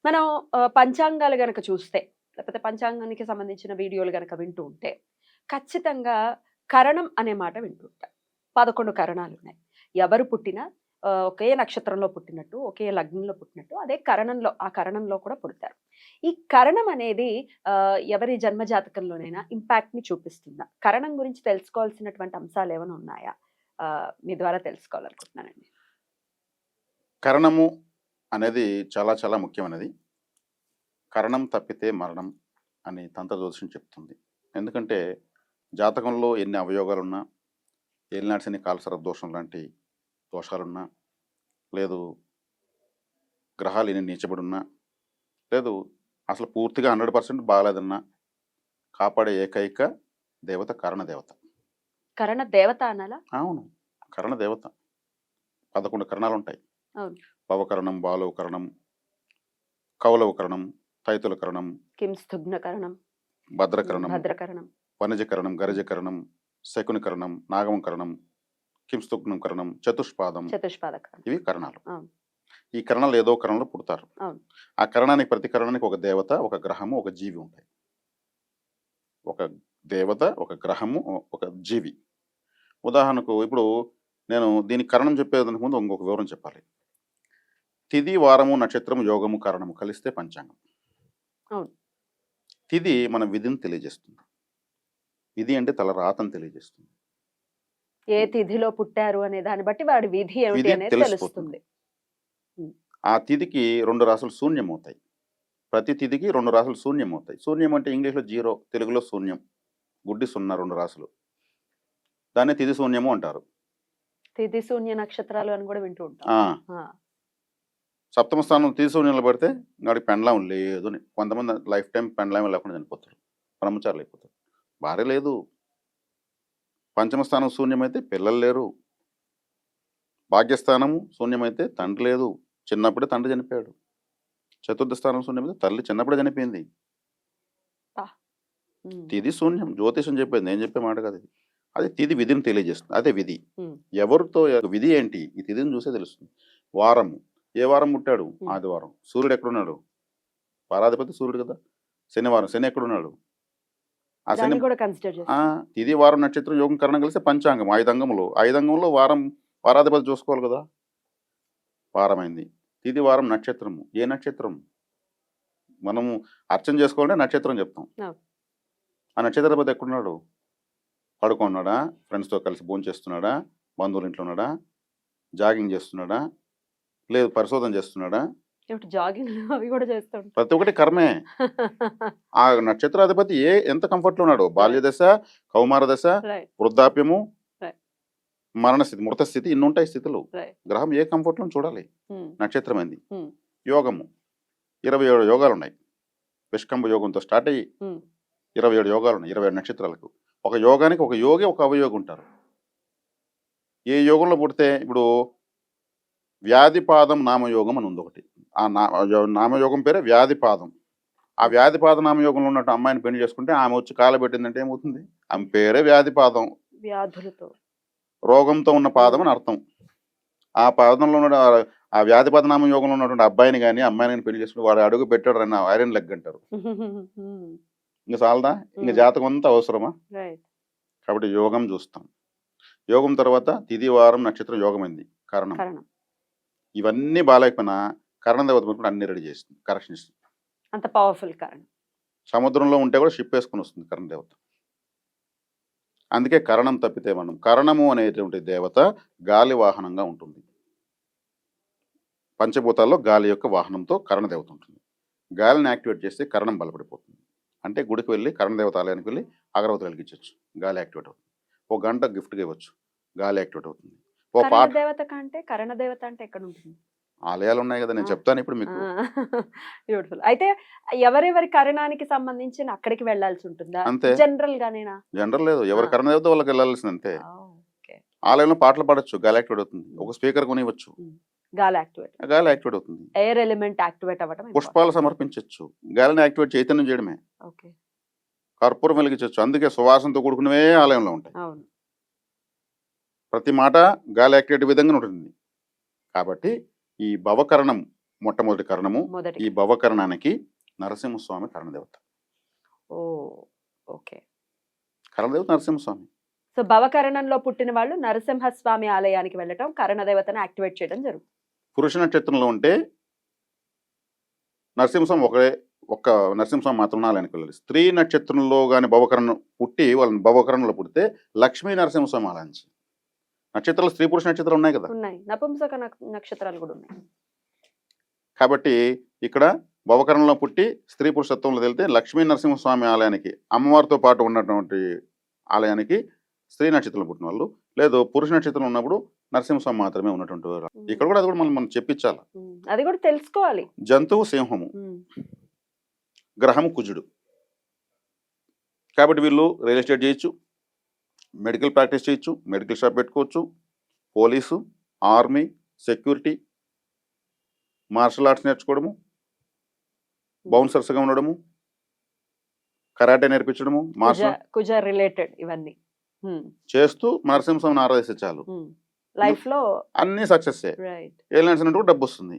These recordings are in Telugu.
మనం పంచాంగాలు గనక చూస్తే, లేకపోతే పంచాంగానికి సంబంధించిన వీడియోలు గనక వింటూ ఉంటే, ఖచ్చితంగా కరణం అనే మాట వింటూ ఉంటాం. 11 కరణాలున్నాయి. ఎవరు పుట్టినా ఒకే నక్షత్రంలో పుట్టినట్టు, ఒకే లగ్నంలో పుట్టినట్టు, అదే కరణంలో ఆ కరణంలో కూడా పుడతారు. ఈ కరణం అనేది ఎవరి జన్మ జాతకంలోనైనా ఇంపాక్ట్‌ని చూపిస్తుందా? కరణం గురించి తెలుసుకోవాల్సినటువంటి అంశాలేమైనా ఉన్నాయా? మీ ద్వారా తెలుసుకోవాలనుకుంటున్నానండి. కరణము అనేది చాలా చాలా ముఖ్యమైనది. కరణం తప్పితే మరణం అని తంత్ర జ్యోతిషం చెప్తుంది. ఎందుకంటే జాతకంలో ఎన్ని అవయోగాలున్నా, ఏలినాటి శని కాలసర్ప దోషం లాంటి దోషాలున్నా, లేదు గ్రహాలు ఎన్ని నీచబడున్నా, లేదు అసలు పూర్తిగా 100% బాగాలేదన్నా కాపాడే ఏకైక దేవత కరణదేవత. కరణ దేవత అనాలా? అవును. కరణదేవత. 11 కరణాలుంటాయి. అవును. భవకరణం, బాలవకరణం, కౌలవకరణం, తైతులకరణం, కిం స్థుగ్నకరణం, భద్రకరణం, భద్రకరణం. వనజకరణం, గరజకరణం, శకునికరణం, నాగమకరణం, కింస్తుగ్నం కరణం, చతుష్పాదం. చతుష్పాదకరణం. ఇవి కరణాలు. అవును. ఈ కరణాలు ఏదో కరణంలో పుడతారు. అవును. ఆ కరణానికి ప్రతి కరణానికి ఒక దేవత, ఒక గ్రహము, ఒక జీవి ఉంటాయి. ఒక దేవత, ఒక గ్రహము, ఒక జీవి. ఉదాహరణకు ఇప్పుడు నేను దీనికి కరణం చెప్పేదానికి ముందు ఇంకొక వివరం చెప్పాలి. తిథి, వారము, నక్షత్రము, యోగము, కరణము కలిస్తే పంచాంగం. అవును. తిథి మన విధిని తెలియజేస్తుంది. విధి అంటే తల రాతని తెలియజేస్తుంది. ఏ తిథిలో పుట్టారు అనే దాన్ని బట్టి వాడి విధి ఏమిటి విధి అనేది తెలిసిపోతుంది. తెలుస్తుంది. హ్మ్. ఆ తిథికి 2 రాసులు శూన్యమవుతాయి. ప్రతి తిథికి 2 రాసులు శూన్యమవుతాయి. శూన్యం అంటే ఇంగ్లీష్‌లో 0, తెలుగులో శూన్యం. గుడ్డి 0 2 రాసులు. దాన్నే తిథి శూన్యము అంటారు. తిథి శూన్య నక్షత్రాలు అని కూడా వింటూ ఉంటాం. ఆ! ఆ! సప్తమ స్థానం తిథి శూన్యంలో పడితే వాడికి పెండ్లాం లేదు అని. కొంతమంది లైఫ్ టైమ్ పెండ్లామే లేకుండా చనిపోతారు. బ్రహ్మచారులైపోతారు. భార్య లేదు. పంచమ స్థానం శూన్యమైతే పిల్లలు లేరు. భాగ్యస్థానము శూన్యమైతే తండ్రి లేదు. చిన్నప్పుడే తండ్రి చనిపోయాడు. చతుర్థ స్థానం శూన్యమైతే తల్లి చిన్నప్పుడే చనిపోయింది. అబ్బా! హ్మ్. తిథి శూన్యం. జ్యోతిషం చెప్పేది. నేను చెప్పే మాట కాదు ఇది. అది తిథి విధిని తెలియజేస్తుంది. అదే విధి. హ్మ్. ఎవరితో విధి ఏంటి? ఈ తిథిని చూసే తెలుస్తుంది. వారము. ఏ వారం పుట్టాడు? హ్మ్. ఆదివారం. సూర్యుడు ఎక్కడున్నాడు? వారాధిపతి సూర్యుడు కదా! శనివారం. శని ఎక్కడున్నాడు? ఆ శని దాన్ని కూడా కన్సిడర్ చేస్తాం. తిథి, వారం, నక్షత్రం, యోగం, కరణం కలిస్తే పంచాంగం 5 అంగములు. 5 అంగంలో వారం వారాధిపతి చూసుకోవాలి కదా! వారమైంది. తిథి, వారం, నక్షత్రము. ఏ నక్షత్రం? మనము అర్చన చేసుకోవాలంటే నక్షత్రం చెప్తాం. అవును. ఆ నక్షత్రాధిపతి ఎక్కడున్నాడు? పడుకున్నాడా? ఫ్రెండ్స్‌తో కలిసి భోంచేస్తున్నాడా? బంధువుల ఇంట్లో ఉన్నాడా? జాగింగ్ చేస్తున్నాడా? లేదు పరిశోధన చేస్తున్నాడా? ఏమిటి జాగింగ్‌లు అవి కూడా చేస్తూ ఉంటాం. ప్రతి ఒక్కటి కర్మే. ఆ నక్షత్రాధిపతి ఎంత కంఫర్ట్‌లో ఉన్నాడు? బాల్య రైట్. దశ, కౌమార దశ, రైట్. వృద్ధాప్యము, రైట్. మరణ స్థితి, మృత స్థితి ఇన్నుంటాయి స్థితులు. రైట్. గ్రహం ఏ కంఫర్ట్‌లో చూడాలి. హ్మ్. నక్షత్రం ఏంది? హ్మ్. యోగము. 27 యోగాలున్నాయి. విష్కంభ యోగంతో స్టార్ట్ అయ్యి హ్మ్. 27 యోగాలున్నాయి. 27 నక్షత్రాలకు. ఒక యోగానికి ఒక యోగి, ఒక అవయోగి ఉంటారు. ఏ యోగంలో పుడితే ఇప్పుడు వ్యాధిపాదం నామయోగం అని ఉంది ఒకటి. ఆ నామయోగం పేరే వ్యాధిపాదం. ఆ వ్యాధిపాద నామయోగంలో ఉన్నట్టు అమ్మాయిని పెళ్లి చేసుకుంటే ఆమె వచ్చి కాలబెట్టిందంటే ఏమవుతుంది? ఆమె పేరే వ్యాధిపాదం. వ్యాధులతో. రోగంతో ఉన్న పాదం అని అర్థం. ఆ పాదంలో ఉన్న ఆ వ్యాధిపాద నామయోగంలో ఉన్నటువంటి అబ్బాయిని గాని, అమ్మాయిని గాని పెళ్లి చేసుకుంటే వాడు అడుగు పెట్టాడన్న ఐరన్ లెగ్ అంటారు. హ్మ్. ఇంక చాలదా? ఇంక హ్మ్. జాతకం అంతా అవసరమా? రైట్. కాబట్టి యోగం చూస్తాం. యోగం తర్వాత తిథి, వారం, నక్షత్రం యోగమైంది. కరణం. కరణం. ఇవన్నీ బాలేకపోయినా కరణం దేవత ఉన్నప్పుడు అన్ని రెడీ చేస్తుంది. కరెక్షన్ ఇస్తుంది. అంత పవర్‌ఫుల్ కరణం. సముద్రంలో ఉంటే కూడా షిప్ వేసుకొని వస్తుంది కరణం దేవత. అందుకే కరణం తప్పితే మనం కరణము అనేటువంటి దేవత గాలి వాహనంగా ఉంటుంది. పంచభూతాల్లో గాలి యొక్క వాహనంతో కరణదేవత ఉంటుంది. గాలిని యాక్టివేట్ చేస్తే కరణం బలపడిపోతుంది. అంటే గుడికి వెళ్ళి కరణదేవత ఆలయానికి వెళ్ళి అగరవత్తులు వెలిగించవచ్చు. గాలి యాక్టివేట్ అవుతుంది. ఒక గంట గిఫ్ట్‌గా ఇవ్వచ్చు. గాలి యాక్టివేట్ అవుతుంది. ఓ పాట కరణ దేవత అంటే ఎక్కడుంటుంది? ఆలయాలు ఉన్నాయి కదా! నేను ఆ! చెప్తాను ఇప్పుడు ఆ! మీకు. బ్యూటిఫుల్. అయితే ఎవరెవరి కరణానికి సంబంధించిన అక్కడికి వెళ్ళాల్సి ఉంటుందా? అంతే. జనరల్‌గానేనా? జనరల్ లేదు. ఆ! ఎవరి కరణదేవత వాళ్ళకి వెళ్ళాల్సింది అంతే. ఓకే. ఆలయంలో పాటలు పాడొచ్చు. గాలి యాక్టివేట్ అవుతుంది. ఒక స్పీకర్ కొనివ్వచ్చు. హ్మ్. గాలి యాక్టివేట్. గాలి యాక్టివేట్ అవుతుంది. ఎయిర్ ఎలిమెంట్ యాక్టివేట్ అవ్వడం పుష్పాలు ఇంపార్టెంట్. సమర్పించొచ్చు. గాలిని యాక్టివేట్ చైతన్యం చేయడమే. ఓకే. కర్పూరం వెలిగించొచ్చు. అందుకే సువాసనతో కూడుకున్నవే ఆలయంలో ఉంటాయి. అవును. ప్రతి మాట గాలి యాక్టివేట్ విధంగానే ఉంటుంది. కాబట్టి ఈ భవకరణం మొట్టమొదటి కరణము. మొదటి ఈ భవకరణానికి నరసింహస్వామి కరణదేవత. ఓ ఓకే. కరణదేవత నరసింహస్వామి. సో భవకరణంలో పుట్టిన వాళ్ళు నరసింహస్వామి ఆలయానికి వెళ్ళటం, కరణదేవతను యాక్టివేట్ చేయడం జరుగుతుంది. పురుష నక్షత్రంలో ఉంటే నరసింహస్వామి ఒక్క నరసింహస్వామి మాత్రం ఆలయానికి వెళ్ళాలి. స్త్రీ నక్షత్రంలో కానీ భవకరణం పుట్టి వాళ్ళని భవకరణంలో పుడితే లక్ష్మీ నరసింహస్వామి ఆలయించి. నక్షత్రాలు స్త్రీ పురుష నక్షత్రాలు ఉన్నాయి కదా. ఉన్నాయి, నపుంసక నక్షత్రాలు కూడా ఉన్నాయి. కాబట్టి ఇక్కడ భవకరణంలో పుట్టి స్త్రీ పురుషత్వంలో వెళ్తే లక్ష్మీ నరసింహస్వామి ఆలయానికి, అమ్మవారితో పాటు ఉన్నటువంటి ఆలయానికి స్త్రీ నక్షత్రంలో పుట్టిన వాళ్ళు, లేదు పురుష నక్షత్రంలో ఉన్నప్పుడు నరసింహస్వామి మాత్రమే ఉన్నటువంటి వారు. ఇక్కడ కూడా అది కూడా మనం చెప్పించాలి. అది కూడా తెలుసుకోవాలి. జంతువు సింహము, గ్రహము కుజుడు. కాబట్టి వీళ్ళు రియల్ ఎస్టేట్ చేయొచ్చు, మెడికల్ ప్రాక్టీస్ చేయొచ్చు, మెడికల్ షాప్ పెట్టుకోవచ్చు, police, army, security, martial arts నేర్చుకోవడము, బౌన్సర్స్గా ఉండడము, కరాటే నేర్పించడము, కుజ రిలేటెడ్ ఇవన్నీ చేస్తూ నరసింహస్వామిని ఆరాధిస్తే చాలు. లైఫ్ లో అన్ని సక్సెస్. ఏ నడిచినట్టు డబ్బు వస్తుంది.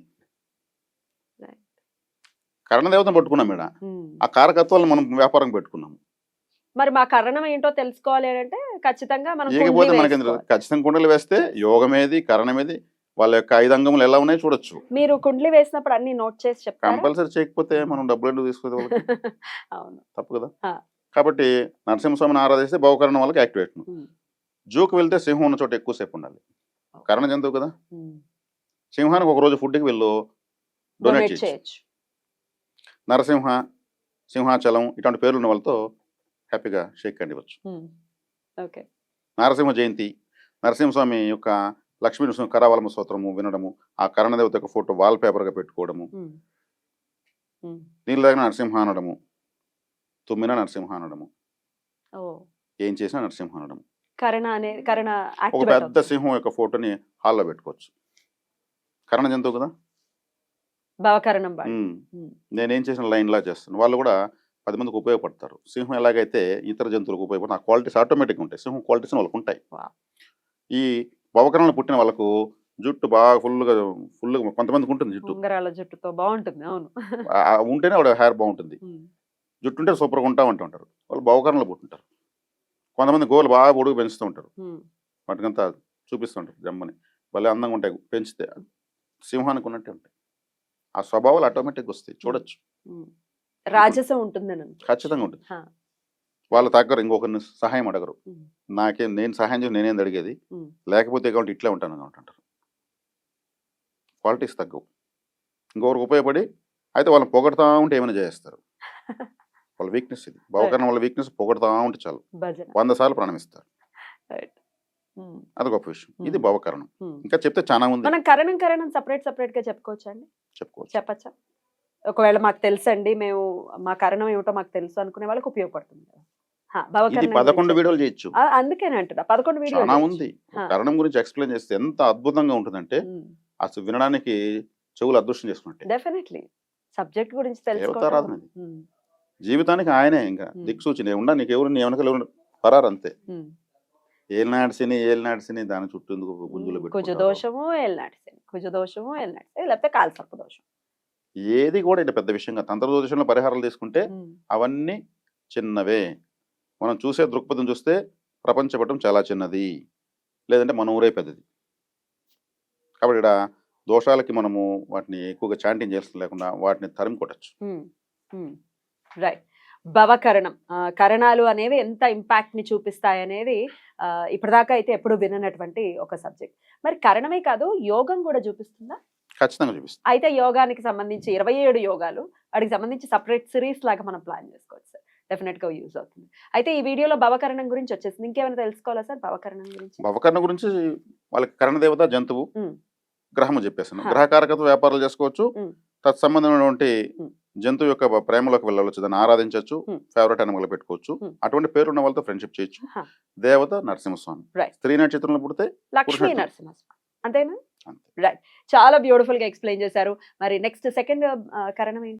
కరణదేవతను పట్టుకున్నాం మేడ, ఆ కారకత్వాలను మనం వ్యాపారం పెట్టుకున్నాం. మరి మా కరణం ఏంటో తెలుసుకోవాలి అంటే ఖచ్చితంగా మనం ఏకపోతే మనకి ఖచ్చితంగా కుండలు వేస్తే యోగమేది కరణమేది వాళ్ళ యొక్క 5 అంగములు ఎలా ఉన్నాయో చూడొచ్చు. మీరు కుండలి వేసినప్పుడు అన్ని నోట్ చేసి చెప్తారా? కంపల్సరీ చేయకపోతే మనం డబ్బులు ఎందుకు తీసుకోవాలి? అవును, తప్పు కదా. కాబట్టి నరసింహస్వామిని ఆరాధిస్తే భవకరణం వాళ్ళకి యాక్టివేట్. జూకు వెళ్తే సింహం ఉన్న చోట ఎక్కువసేపు ఉండాలి. కరణ జంతువు కదా. సింహానికి ఒక రోజు ఫుడ్కి వెళ్ళు డొనేట్ చేయొచ్చు. నరసింహ, సింహాచలం ఇటువంటి పేర్లు ఉన్న వాళ్ళతో హ్యాపీగా షేక్ హ్యాండ్ ఇవ్వచ్చు. నరసింహ జయంతి, నరసింహస్వామి యొక్క లక్ష్మీ నరసింహ కరావలమ స్తోత్రము వినడము, ఆ కరణదేవత యొక్క ఫోటో వాల్ పేపర్గా పెట్టుకోవడము, నీళ్ళ దగ్గర నరసింహ అనడము, తుమ్మిన నరసింహ అనడము, ఏం చేసినా నరసింహ అనడము. ఒక పెద్ద సింహం యొక్క ఫోటోని హాల్లో పెట్టుకోవచ్చు. కరణ జంతువు కదా. నేనేం చేసిన లైన్ లా చేస్తాను, వాళ్ళు కూడా 10 మందికి ఉపయోగపడతారు. సింహం ఎలాగైతే ఇతర జంతువులకు ఉపయోగపడుతుంది, ఆ క్వాలిటీస్ ఆటోమేటిక్గా ఉంటాయి. సింహం క్వాలిటీస్ వాళ్ళకు ఉంటాయి. ఈ భవకరణంలో పుట్టిన వాళ్ళకు జుట్టు బాగా ఫుల్గా కొంతమందికి ఉంటుంది జుట్టు, జుట్టుతో బాగుంటుంది. అవును, ఉంటేనే వాడు హెయిర్ బాగుంటుంది. జుట్టు ఉంటే సూపర్గా ఉంటామంటూ వాళ్ళు భవకరణంలో పుట్టింటారు. కొంతమంది గోలు బాగా పొడుగు పెంచుతూ ఉంటారు, వాటికంతా చూపిస్తుంటారు జమ్మని, భలే అందంగా ఉంటాయి పెంచితే. సింహానికి ఉన్నట్టే ఉంటాయి. ఆ స్వభావాలు ఆటోమేటిక్గా వస్తాయి, చూడొచ్చు. రాజసం ఉంటుంది, ఖచ్చితంగా ఉంటుంది. వాళ్ళ దగ్గర ఇంకొకరిని సహాయం అడగరు. నేను సహాయం చేసి నేనేం అడిగేది, లేకపోతే కాబట్టి ఇట్లే ఉంటాను అంటారు. క్వాలిటీస్ తగ్గవు. ఇంకొకరికి ఉపయోగపడి అయితే వాళ్ళని పొగడతా ఉంటే ఏమైనా చేస్తారు. వాళ్ళ వీక్నెస్ ఇది. భవకరణం వాళ్ళ వీక్నెస్ పొగడతా ఉంటే చాలు 100 సార్లు ప్రాణమిస్తారు. అది గొప్ప విషయం. ఇది భవకరణం. ఇంకా చెప్తే చాలా ఉంది. మనం కరణం సెపరేట్ గా చెప్పచ్చా? ఒకవేళ మాకు తెలుసండి, మేము మా కరణం ఏమిటో మాకు తెలుసు అనుకునే వాళ్ళకి ఉపయోగపడుతుంది. 11 వీడియోలు చేయొచ్చు. అందుకేనే అంటున్నా 11 వీడియోలు చాలా ఉంది. కరణం గురించి ఎక్స్ప్లెయిన్ చేస్తే ఎంత అద్భుతంగా ఉంటుందంటే అసలు వినడానికి చెవులు అదృష్టం చేసుకున్నట్టే. డెఫినెట్లీ సబ్జెక్ట్ గురించి తెలుసుకోవడం జీవితానికి ఆయనే ఇంకా దిక్సూచి. నేను ఉండా, నీకు ఎవరు నీ వెనకాల పరారు అంతే. ఏలినాటి శని దాని చుట్టూ గుంజులు పెట్టి కుజదోషము లేకపోతే కాలసర్ప దోషం, ఏది కూడా ఇంత పెద్ద విషయంగా తంత్రదోషంలో పరిహారాలు తీసుకుంటే అవన్నీ చిన్నవే. మనం చూసే దృక్పథం చూస్తే ప్రపంచపటం చాలా చిన్నది, లేదంటే మన ఊరే పెద్దది. కాబట్టి ఇక్కడ దోషాలకి మనము వాటిని ఎక్కువగా చాంటింగ్ చేస్తూ లేకుండా వాటిని తరిమి కొట్టచ్చు. రైట్. భవకరణం, కరణాలు అనేవి ఎంత ఇంపాక్ట్ ని చూపిస్తాయి అనేది ఇప్పటిదాకా అయితే ఎప్పుడు విననటువంటి ఒక సబ్జెక్ట్. మరి కరణమే కాదు, యోగం కూడా చూపిస్తుందా? ఖచ్చితంగా చూపిస్తుంది. అయితే యోగానికి సంబంధించి 27 యోగాలు, వాటికి సంబంధించి సపరేట్ సిరీస్ లాగా మనం ప్లాన్ చేసుకోవచ్చు సార్. డెఫినెట్ గా యూజ్ అవుతుంది. అయితే ఈ వీడియోలో భవకరణం గురించి వచ్చేసింది. ఇంకేమైనా తెలుసుకోవాలా సార్ భవకరణం గురించి? భవకరణం గురించి వాళ్ళకి కరణదేవత జంతువు, గ్రహము చెప్పేసాను. గ్రహకారకత్వ వ్యాపారాలు చేసుకోవచ్చు. తత్సంబంధమైనటువంటి జంతువు యొక్క ప్రేమలోకి వెళ్ళవచ్చు, దాన్ని ఆరాధించవచ్చు, ఫేవరెట్ అనిమల్ పెట్టుకోవచ్చు. అటువంటి పేరు ఉన్న వాళ్ళతో ఫ్రెండ్షిప్ చేయొచ్చు. దేవత నరసింహస్వామి. స్త్రీ నక్షత్రంలో పుడితే లక్ష్మీ నరసింహస్వామి. అంతేనా? రైట్. చాలా బ్యూటిఫుల్ గా ఎక్స్ప్లెయిన్ చేశారు. మరి నెక్స్ట్ సెకండ్ కరణం ఏంటి?